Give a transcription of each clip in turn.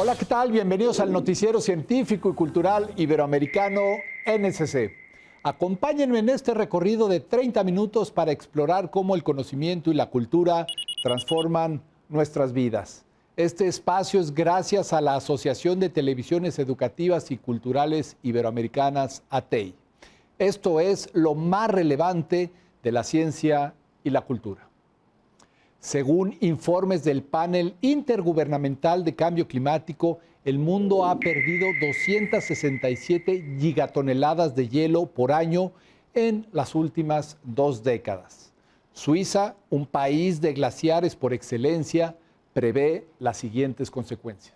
Hola, ¿qué tal? Bienvenidos al Noticiero Científico y Cultural Iberoamericano NSC. Acompáñenme en este recorrido de 30 minutos para explorar cómo el conocimiento y la cultura transforman nuestras vidas. Este espacio es gracias a la Asociación de Televisiones Educativas y Culturales Iberoamericanas, ATEI. Esto es lo más relevante de la ciencia y la cultura. Según informes del Panel Intergubernamental de Cambio Climático, el mundo ha perdido 267 gigatoneladas de hielo por año en las últimas 2 décadas. Suiza, un país de glaciares por excelencia, prevé las siguientes consecuencias.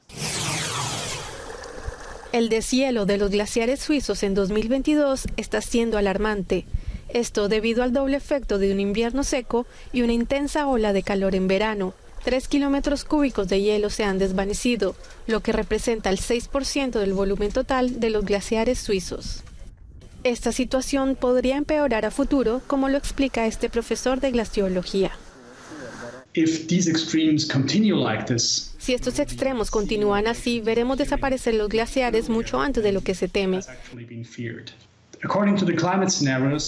El deshielo de los glaciares suizos en 2022 está siendo alarmante. Esto debido al doble efecto de un invierno seco y una intensa ola de calor en verano. 3 kilómetros cúbicos de hielo se han desvanecido, lo que representa el 6% del volumen total de los glaciares suizos. Esta situación podría empeorar a futuro, como lo explica este profesor de glaciología. Si estos extremos continúan así, veremos desaparecer los glaciares mucho antes de lo que se teme.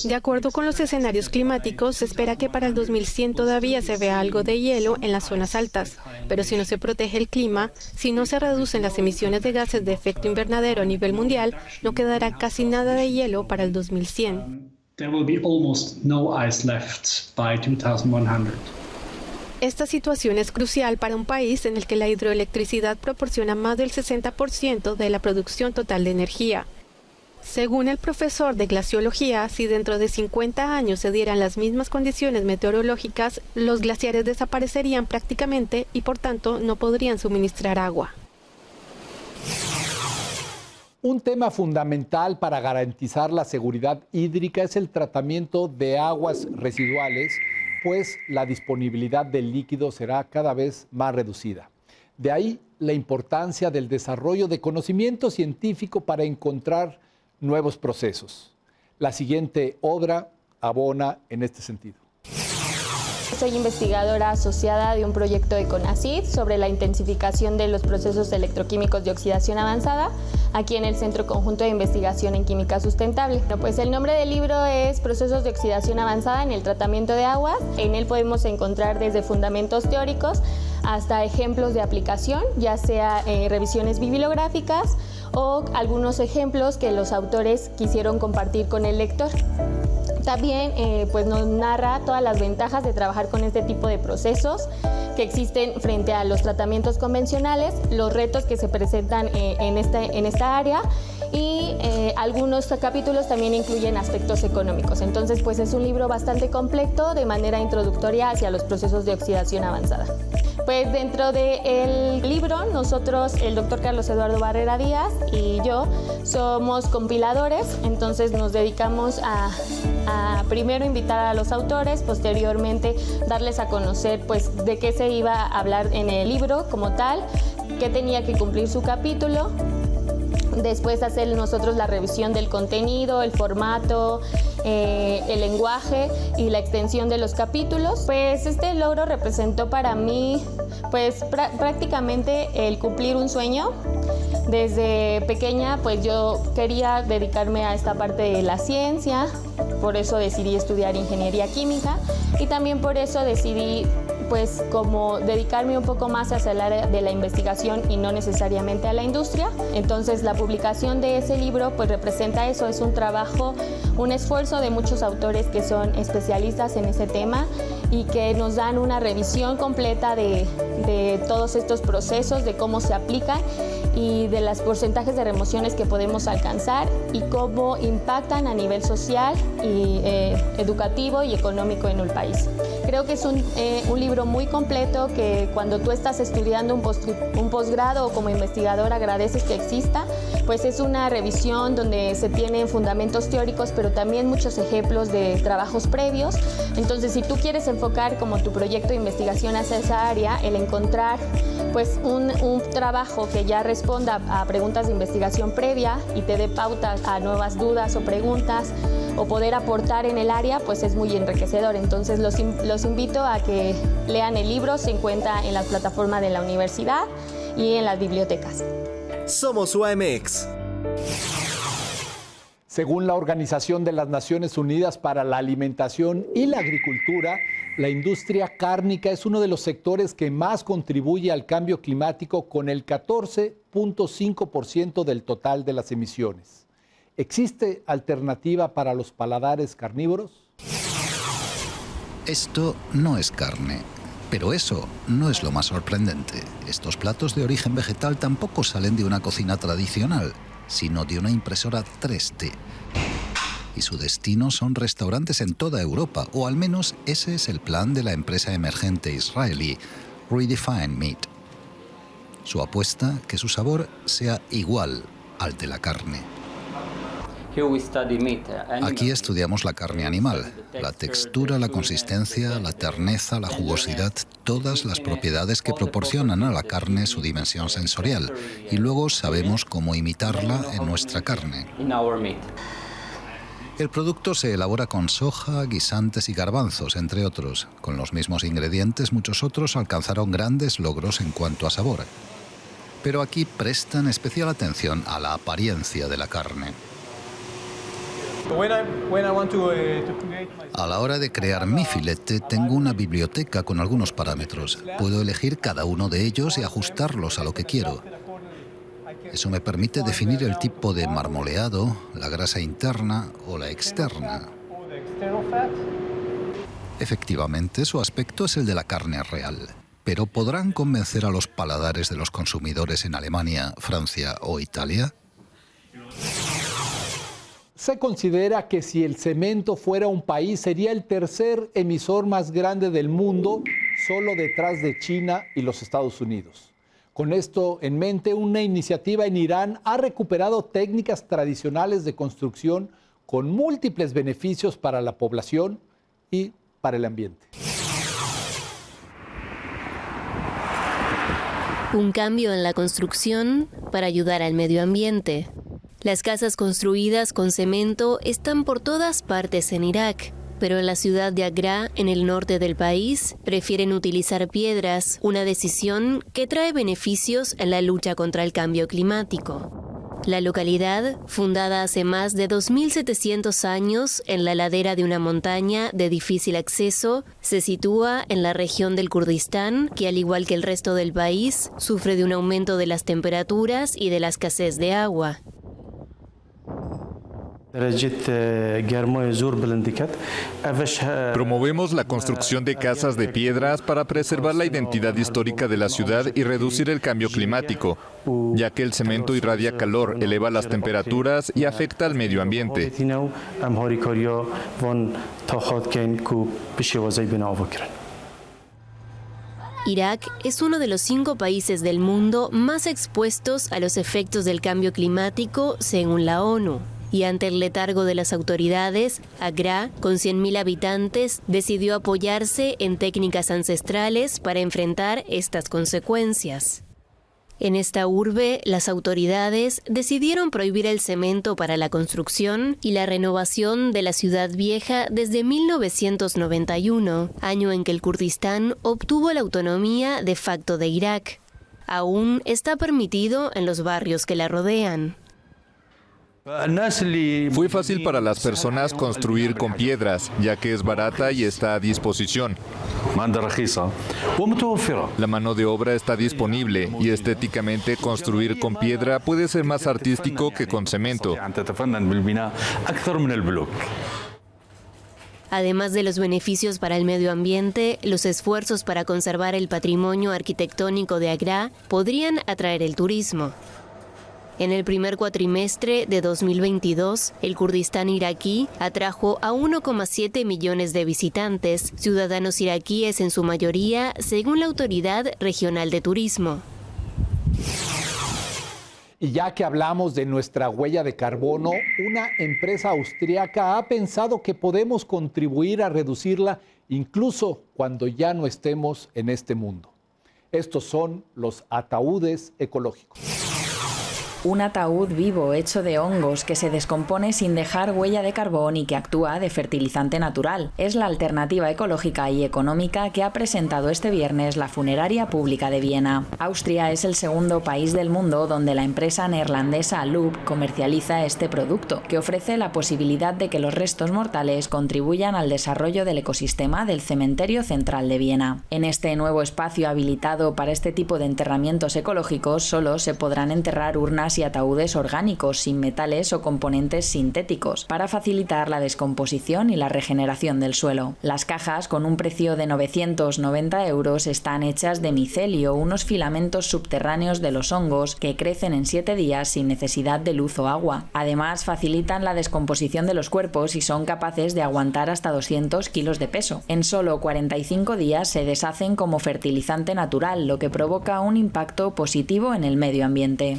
De acuerdo con los escenarios climáticos, se espera que para el 2100 todavía se vea algo de hielo en las zonas altas, pero si no se protege el clima, si no se reducen las emisiones de gases de efecto invernadero a nivel mundial, no quedará casi nada de hielo para el 2100. Esta situación es crucial para un país en el que la hidroelectricidad proporciona más del 60% de la producción total de energía. Según el profesor de glaciología, si dentro de 50 años se dieran las mismas condiciones meteorológicas, los glaciares desaparecerían prácticamente y por tanto no podrían suministrar agua. Un tema fundamental para garantizar la seguridad hídrica es el tratamiento de aguas residuales, pues la disponibilidad del líquido será cada vez más reducida. De ahí la importancia del desarrollo de conocimiento científico para encontrar nuevos procesos. La siguiente obra abona en este sentido. Soy investigadora asociada de un proyecto de CONACYT sobre la intensificación de los procesos electroquímicos de oxidación avanzada aquí en el Centro Conjunto de Investigación en Química Sustentable. Pues el nombre del libro es Procesos de oxidación avanzada en el tratamiento de aguas. En él podemos encontrar desde fundamentos teóricos hasta ejemplos de aplicación, ya sea revisiones bibliográficas o algunos ejemplos que los autores quisieron compartir con el lector. También pues nos narra todas las ventajas de trabajar con este tipo de procesos que existen frente a los tratamientos convencionales, los retos que se presentan en esta área y algunos capítulos también incluyen aspectos económicos. Entonces pues es un libro bastante completo de manera introductoria hacia los procesos de oxidación avanzada. Pues dentro del libro, nosotros, el doctor Carlos Eduardo Barrera Díaz y yo, somos compiladores, entonces nos dedicamos a primero invitar a los autores, posteriormente darles a conocer pues de qué se iba a hablar en el libro como tal, qué tenía que cumplir su capítulo. Después hacer nosotros la revisión del contenido, el formato, el lenguaje y la extensión de los capítulos. Pues este logro representó para mí pues prácticamente el cumplir un sueño. Desde pequeña pues yo quería dedicarme a esta parte de la ciencia, por eso decidí estudiar ingeniería química y también por eso decidí pues como dedicarme un poco más hacia el área de la investigación y no necesariamente a la industria. Entonces la publicación de ese libro pues representa eso, es un trabajo, un esfuerzo de muchos autores que son especialistas en ese tema y que nos dan una revisión completa de todos estos procesos, de cómo se aplican y de los porcentajes de remociones que podemos alcanzar y cómo impactan a nivel social y educativo y económico en el país. Creo que es un libro muy completo que cuando tú estás estudiando un posgrado o como investigador agradeces que exista, pues es una revisión donde se tienen fundamentos teóricos, pero también muchos ejemplos de trabajos previos. Entonces, si tú quieres enfocar como tu proyecto de investigación hacia esa área, el encontrar pues un trabajo que ya responda a preguntas de investigación previa y te dé pautas a nuevas dudas o preguntas o poder aportar en el área, pues es muy enriquecedor. Entonces los invito a que lean el libro, se encuentra en las plataformas de la universidad y en las bibliotecas. Somos UAMX. Según la Organización de las Naciones Unidas para la Alimentación y la Agricultura, la industria cárnica es uno de los sectores que más contribuye al cambio climático, con el 14.5% del total de las emisiones. ¿Existe alternativa para los paladares carnívoros? Esto no es carne, pero eso no es lo más sorprendente. Estos platos de origen vegetal tampoco salen de una cocina tradicional, sino de una impresora 3D. Y su destino son restaurantes en toda Europa, o al menos ese es el plan de la empresa emergente israelí Redefine Meat. Su apuesta, que su sabor sea igual al de la carne. Aquí estudiamos la carne animal, la textura, la consistencia, la terneza, la jugosidad, todas las propiedades que proporcionan a la carne su dimensión sensorial, y luego sabemos cómo imitarla en nuestra carne. El producto se elabora con soja, guisantes y garbanzos, entre otros. Con los mismos ingredientes, muchos otros alcanzaron grandes logros en cuanto a sabor. Pero aquí prestan especial atención a la apariencia de la carne. A la hora de crear mi filete, tengo una biblioteca con algunos parámetros. Puedo elegir cada uno de ellos y ajustarlos a lo que quiero. Eso me permite definir el tipo de marmoleado, la grasa interna o la externa. Efectivamente, su aspecto es el de la carne real. ¿Pero podrán convencer a los paladares de los consumidores en Alemania, Francia o Italia? Se considera que si el cemento fuera un país, sería el tercer emisor más grande del mundo, solo detrás de China y los Estados Unidos. Con esto en mente, una iniciativa en Irán ha recuperado técnicas tradicionales de construcción con múltiples beneficios para la población y para el ambiente. Un cambio en la construcción para ayudar al medio ambiente. Las casas construidas con cemento están por todas partes en Irak, pero en la ciudad de Agra, en el norte del país, prefieren utilizar piedras, una decisión que trae beneficios en la lucha contra el cambio climático. La localidad, fundada hace más de 2.700 años en la ladera de una montaña de difícil acceso, se sitúa en la región del Kurdistán, que al igual que el resto del país, sufre de un aumento de las temperaturas y de la escasez de agua. Promovemos la construcción de casas de piedras para preservar la identidad histórica de la ciudad y reducir el cambio climático, ya que el cemento irradia calor, eleva las temperaturas y afecta al medio ambiente. Irak es uno de los 5 países del mundo más expuestos a los efectos del cambio climático, según la ONU. Y ante el letargo de las autoridades, Agra, con 100.000 habitantes, decidió apoyarse en técnicas ancestrales para enfrentar estas consecuencias. En esta urbe, las autoridades decidieron prohibir el cemento para la construcción y la renovación de la ciudad vieja desde 1991, año en que el Kurdistán obtuvo la autonomía de facto de Irak. Aún está permitido en los barrios que la rodean. Fue fácil para las personas construir con piedras, ya que es barata y está a disposición. La mano de obra está disponible y estéticamente construir con piedra puede ser más artístico que con cemento. Además de los beneficios para el medio ambiente, los esfuerzos para conservar el patrimonio arquitectónico de Agra podrían atraer el turismo. En el primer cuatrimestre de 2022, el Kurdistán iraquí atrajo a 1,7 millones de visitantes, ciudadanos iraquíes en su mayoría, según la Autoridad Regional de Turismo. Y ya que hablamos de nuestra huella de carbono, una empresa austríaca ha pensado que podemos contribuir a reducirla incluso cuando ya no estemos en este mundo. Estos son los ataúdes ecológicos. Un ataúd vivo hecho de hongos que se descompone sin dejar huella de carbón y que actúa de fertilizante natural. Es la alternativa ecológica y económica que ha presentado este viernes la funeraria pública de Viena. Austria es el segundo país del mundo donde la empresa neerlandesa Loop comercializa este producto, que ofrece la posibilidad de que los restos mortales contribuyan al desarrollo del ecosistema del cementerio central de Viena. En este nuevo espacio habilitado para este tipo de enterramientos ecológicos solo se podrán enterrar urnas y ataúdes orgánicos sin metales o componentes sintéticos para facilitar la descomposición y la regeneración del suelo. Las cajas, con un precio de 990 euros, están hechas de micelio, unos filamentos subterráneos de los hongos que crecen en 7 días sin necesidad de luz o agua. Además, facilitan la descomposición de los cuerpos y son capaces de aguantar hasta 200 kilos de peso. En solo 45 días se deshacen como fertilizante natural, lo que provoca un impacto positivo en el medio ambiente.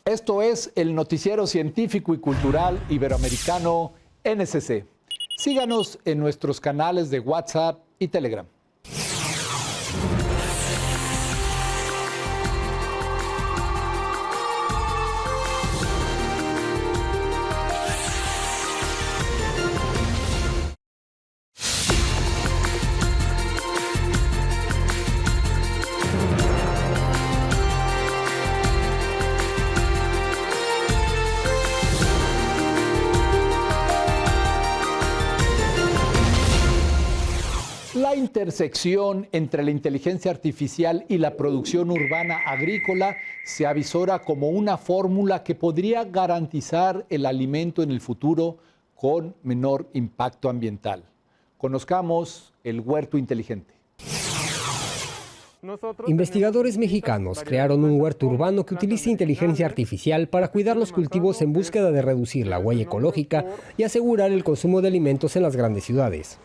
Esto es el noticiero científico y cultural iberoamericano NSC. Síganos en nuestros canales de WhatsApp y Telegram. La intersección entre la inteligencia artificial y la producción urbana agrícola se avisora como una fórmula que podría garantizar el alimento en el futuro con menor impacto ambiental. Conozcamos el huerto inteligente. Investigadores mexicanos crearon un huerto urbano que utiliza inteligencia artificial para cuidar los cultivos en búsqueda de reducir la huella ecológica y asegurar el consumo de alimentos en las grandes ciudades.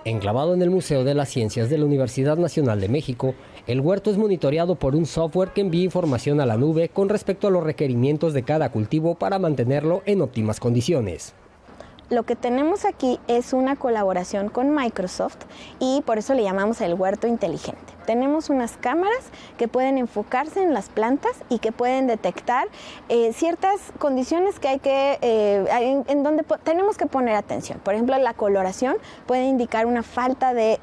Enclavado en el Museo de las Ciencias de la Universidad Nacional de México, el huerto es monitoreado por un software que envía información a la nube con respecto a los requerimientos de cada cultivo para mantenerlo en óptimas condiciones. Lo que tenemos aquí es una colaboración con Microsoft y por eso le llamamos el huerto inteligente. Tenemos unas cámaras que pueden enfocarse en las plantas y que pueden detectar ciertas condiciones que en donde tenemos que poner atención. Por ejemplo, la coloración puede indicar una falta de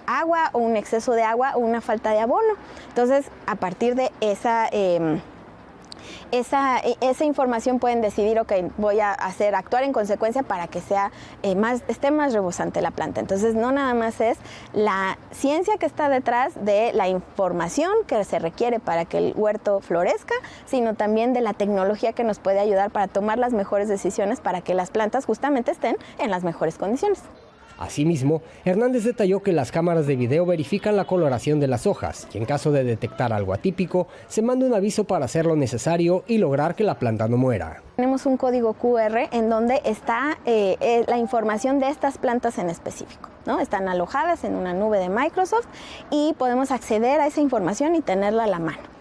agua o un exceso de agua o una falta de abono. Entonces, a partir de esa información pueden decidir, ok, voy a actuar en consecuencia para que esté más rebosante la planta. Entonces, no nada más es la ciencia que está detrás de la información que se requiere para que el huerto florezca, sino también de la tecnología que nos puede ayudar para tomar las mejores decisiones para que las plantas justamente estén en las mejores condiciones. Asimismo, Hernández detalló que las cámaras de video verifican la coloración de las hojas y en caso de detectar algo atípico, se manda un aviso para hacer lo necesario y lograr que la planta no muera. Tenemos un código QR en donde está la información de estas plantas en específico, ¿no? Están alojadas en una nube de Microsoft y podemos acceder a esa información y tenerla a la mano.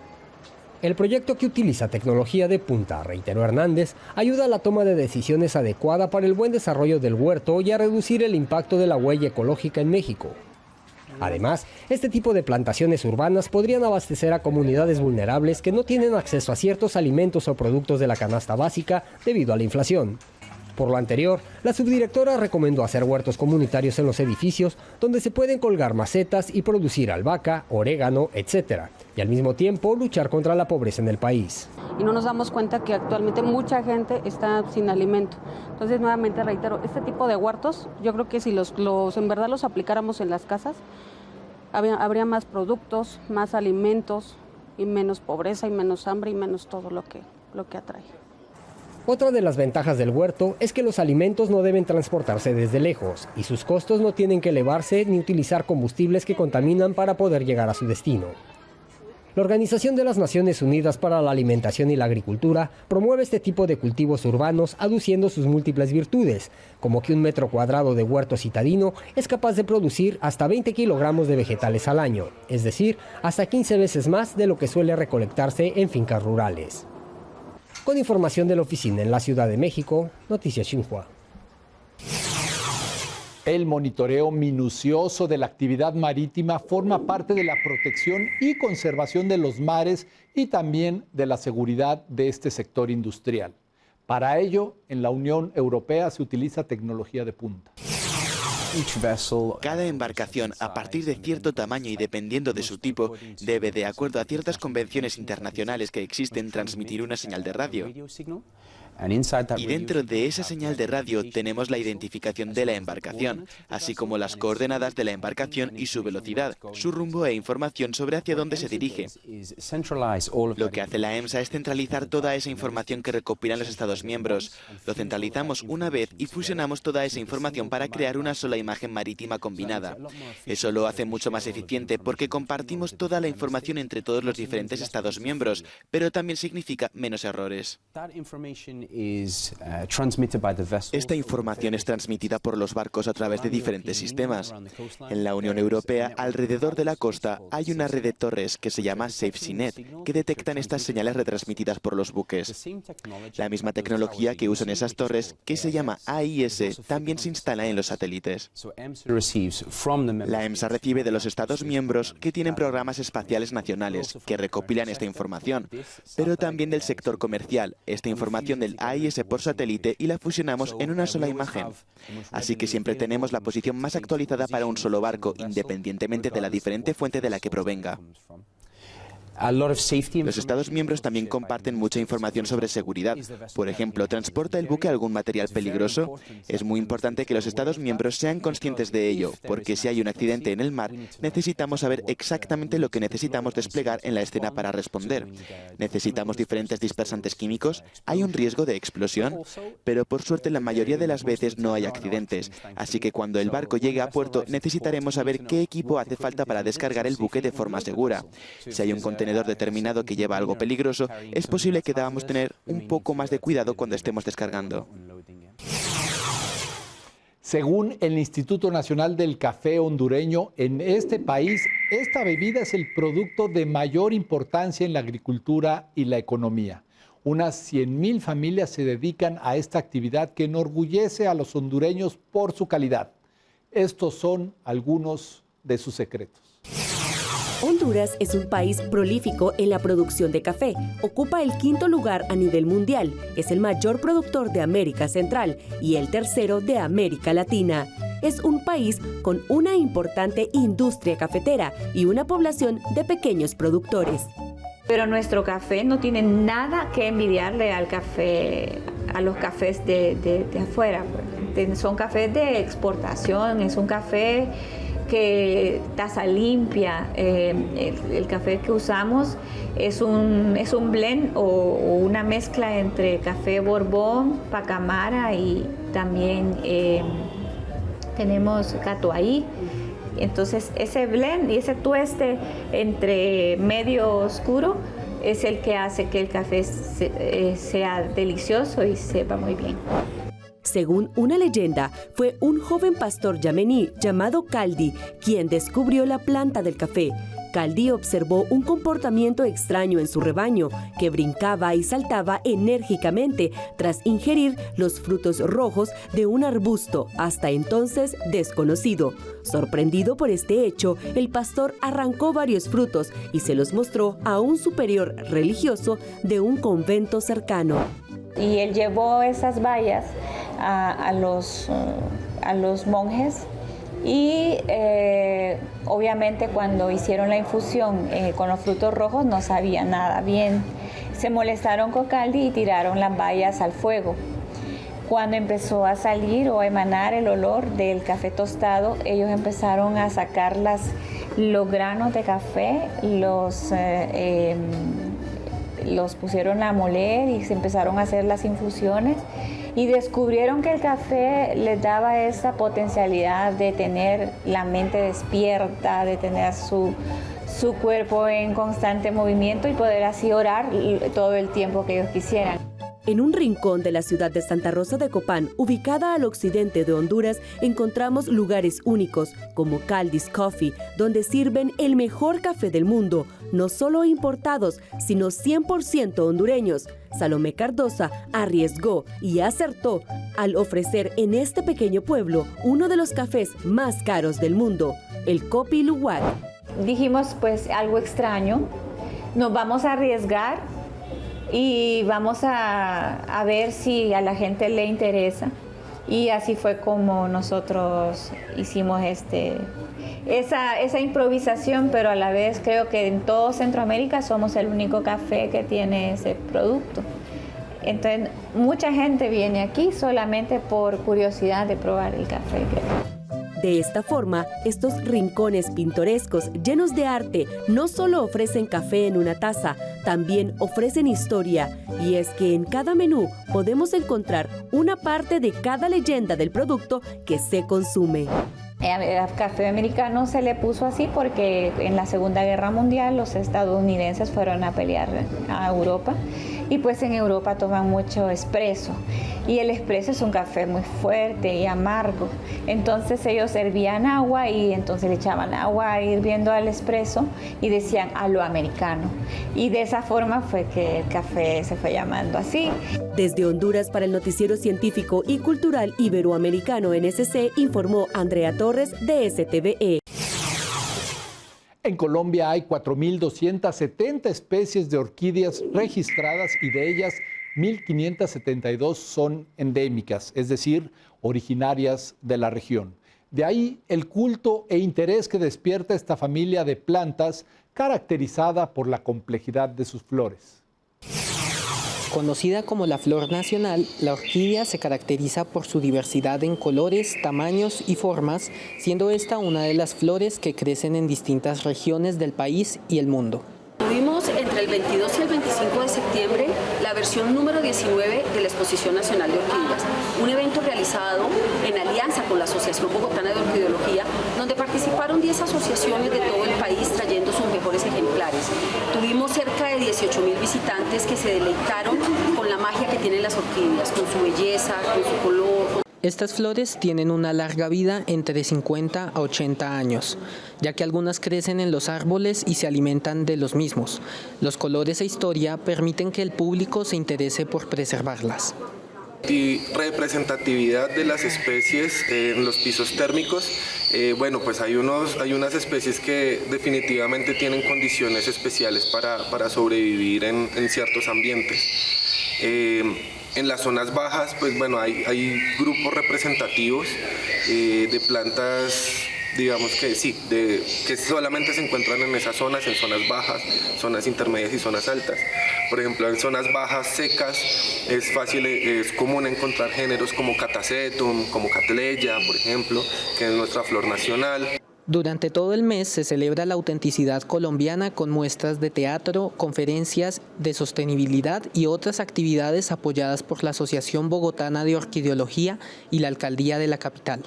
El proyecto, que utiliza tecnología de punta, reiteró Hernández, ayuda a la toma de decisiones adecuada para el buen desarrollo del huerto y a reducir el impacto de la huella ecológica en México. Además, este tipo de plantaciones urbanas podrían abastecer a comunidades vulnerables que no tienen acceso a ciertos alimentos o productos de la canasta básica debido a la inflación. Por lo anterior, la subdirectora recomendó hacer huertos comunitarios en los edificios donde se pueden colgar macetas y producir albahaca, orégano, etc. Y al mismo tiempo luchar contra la pobreza en el país. Y no nos damos cuenta que actualmente mucha gente está sin alimento. Entonces, nuevamente reitero, este tipo de huertos, yo creo que si en verdad los aplicáramos en las casas, habría más productos, más alimentos y menos pobreza y menos hambre y menos todo lo que atrae. Otra de las ventajas del huerto es que los alimentos no deben transportarse desde lejos y sus costos no tienen que elevarse ni utilizar combustibles que contaminan para poder llegar a su destino. La Organización de las Naciones Unidas para la Alimentación y la Agricultura promueve este tipo de cultivos urbanos aduciendo sus múltiples virtudes, como que un metro cuadrado de huerto citadino es capaz de producir hasta 20 kilogramos de vegetales al año, es decir, hasta 15 veces más de lo que suele recolectarse en fincas rurales. Con información de la oficina en la Ciudad de México, Noticias Xinhua. El monitoreo minucioso de la actividad marítima forma parte de la protección y conservación de los mares y también de la seguridad de este sector industrial. Para ello, en la Unión Europea se utiliza tecnología de punta. Cada embarcación, a partir de cierto tamaño y dependiendo de su tipo, debe, de acuerdo a ciertas convenciones internacionales que existen, transmitir una señal de radio. Y dentro de esa señal de radio tenemos la identificación de la embarcación, así como las coordenadas de la embarcación y su velocidad, su rumbo e información sobre hacia dónde se dirige. Lo que hace la EMSA es centralizar toda esa información que recopilan los Estados miembros. Lo centralizamos una vez y fusionamos toda esa información para crear una sola imagen marítima combinada. Eso lo hace mucho más eficiente porque compartimos toda la información entre todos los diferentes Estados miembros, pero también significa menos errores. Esta información es transmitida por los barcos a través de diferentes sistemas. En la Unión Europea, alrededor de la costa, hay una red de torres que se llama SafeSeaNet, que detectan estas señales retransmitidas por los buques. La misma tecnología que usan esas torres, que se llama AIS, también se instala en los satélites. La EMSA recibe de los Estados miembros que tienen programas espaciales nacionales que recopilan esta información, pero también del sector comercial, esta información del AIS por satélite, y la fusionamos en una sola imagen. Así que siempre tenemos la posición más actualizada para un solo barco, independientemente de la diferente fuente de la que provenga. Los Estados miembros también comparten mucha información sobre seguridad. Por ejemplo, ¿transporta el buque algún material peligroso? Es muy importante que los Estados miembros sean conscientes de ello, porque si hay un accidente en el mar, necesitamos saber exactamente lo que necesitamos desplegar en la escena para responder. ¿Necesitamos diferentes dispersantes químicos? ¿Hay un riesgo de explosión? Pero por suerte la mayoría de las veces no hay accidentes, así que cuando el barco llegue a puerto necesitaremos saber qué equipo hace falta para descargar el buque de forma segura. Si hay un contenedor determinado que lleva algo peligroso, es posible que debamos tener un poco más de cuidado cuando estemos descargando. Según el Instituto Nacional del Café Hondureño, en este país, esta bebida es el producto de mayor importancia en la agricultura y la economía. Unas 100,000 familias se dedican a esta actividad que enorgullece a los hondureños por su calidad. Estos son algunos de sus secretos. Honduras es un país prolífico en la producción de café. Ocupa el 5º lugar a nivel mundial. Es el mayor productor de América Central y el 3º de América Latina. Es un país con una importante industria cafetera y una población de pequeños productores. Pero nuestro café no tiene nada que envidiarle al café, a los cafés de afuera. Son cafés de exportación, es un café que taza limpia. El café que usamos es un blend o una mezcla entre café Borbón, Pacamara y también tenemos Catuaí. Entonces ese blend y ese tueste entre medio oscuro es el que hace que el café sea delicioso y sepa muy bien. Según una leyenda, fue un joven pastor yemení llamado Kaldi quien descubrió la planta del café. Kaldi observó un comportamiento extraño en su rebaño, que brincaba y saltaba enérgicamente tras ingerir los frutos rojos de un arbusto hasta entonces desconocido. Sorprendido por este hecho, el pastor arrancó varios frutos y se los mostró a un superior religioso de un convento cercano. Y él llevó esas bayas a los monjes y obviamente cuando hicieron la infusión con los frutos rojos no sabía nada bien. Se molestaron con Kaldi y tiraron las bayas al fuego. Cuando empezó a salir o a emanar el olor del café tostado, ellos empezaron a sacar los granos de café, los pusieron a moler y se empezaron a hacer las infusiones y descubrieron que el café les daba esa potencialidad de tener la mente despierta, de tener su cuerpo en constante movimiento y poder así orar todo el tiempo que ellos quisieran. En un rincón de la ciudad de Santa Rosa de Copán, ubicada al occidente de Honduras, encontramos lugares únicos como Caldi's Coffee, donde sirven el mejor café del mundo, no solo importados, sino 100% hondureños. Salomé Cardosa arriesgó y acertó al ofrecer en este pequeño pueblo uno de los cafés más caros del mundo, el Kopi Luwak. Dijimos, pues, algo extraño, nos vamos a arriesgar y vamos a ver si a la gente le interesa. Y así fue como nosotros hicimos esa improvisación, pero a la vez creo que en todo Centroamérica somos el único café que tiene ese producto. Entonces, mucha gente viene aquí solamente por curiosidad de probar el café. De esta forma, estos rincones pintorescos llenos de arte no solo ofrecen café en una taza, también ofrecen historia. Y es que en cada menú podemos encontrar una parte de cada leyenda del producto que se consume. Al café americano se le puso así porque en la Segunda Guerra Mundial los estadounidenses fueron a pelear a Europa y pues en Europa toman mucho espresso y el espresso es un café muy fuerte y amargo, entonces ellos servían agua y entonces le echaban agua hirviendo al espresso y decían a lo americano, y de esa forma fue que el café se fue llamando así. Desde Honduras para el Noticiero Científico y Cultural Iberoamericano NSC informó Andrea Torres de STVE. En Colombia hay 4.270 especies de orquídeas registradas y de ellas 1.572 son endémicas, es decir, originarias de la región. De ahí el culto e interés que despierta esta familia de plantas caracterizada por la complejidad de sus flores. Conocida como la flor nacional, la orquídea se caracteriza por su diversidad en colores, tamaños y formas, siendo esta una de las flores que crecen en distintas regiones del país y el mundo. Tuvimos entre el 22 y el 25 de septiembre la versión número 19 de la Exposición Nacional de Orquídeas, un evento realizado en alianza con la Asociación Bogotana de Orquideología, donde participaron 10 asociaciones de todo el país trayendo sus mejores ejemplares. Tuvimos cerca de 18.000 visitantes que se deleitaron con la magia que tienen las orquídeas, con su belleza, con su color. Estas flores tienen una larga vida entre 50 a 80 años, ya que algunas crecen en los árboles y se alimentan de los mismos. Los colores e historia permiten que el público se interese por preservarlas. Y representatividad de las especies en los pisos térmicos. Bueno, pues hay unas especies que definitivamente tienen condiciones especiales para sobrevivir en ciertos ambientes. En las zonas bajas, pues bueno, hay grupos representativos de plantas, digamos que sí, que solamente se encuentran en esas zonas, en zonas bajas, zonas intermedias y zonas altas. Por ejemplo, en zonas bajas secas es común encontrar géneros como Catasetum, como Catleya, por ejemplo, que es nuestra flor nacional. Durante todo el mes se celebra la autenticidad colombiana con muestras de teatro, conferencias de sostenibilidad y otras actividades apoyadas por la Asociación Bogotana de Orquideología y la Alcaldía de la capital.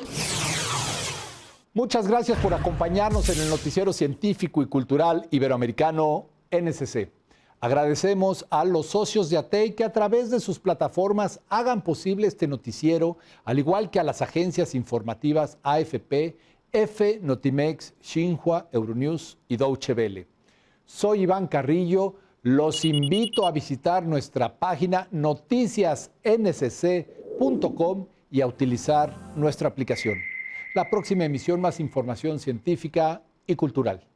Muchas gracias por acompañarnos en el Noticiero Científico y Cultural Iberoamericano NSC. Agradecemos a los socios de ATEI que a través de sus plataformas hagan posible este noticiero, al igual que a las agencias informativas AFP, EFE, Notimex, Xinhua, Euronews y Deutsche Welle. Soy Iván Carrillo, los invito a visitar nuestra página noticiasnsc.com y a utilizar nuestra aplicación. La próxima emisión, más información científica y cultural.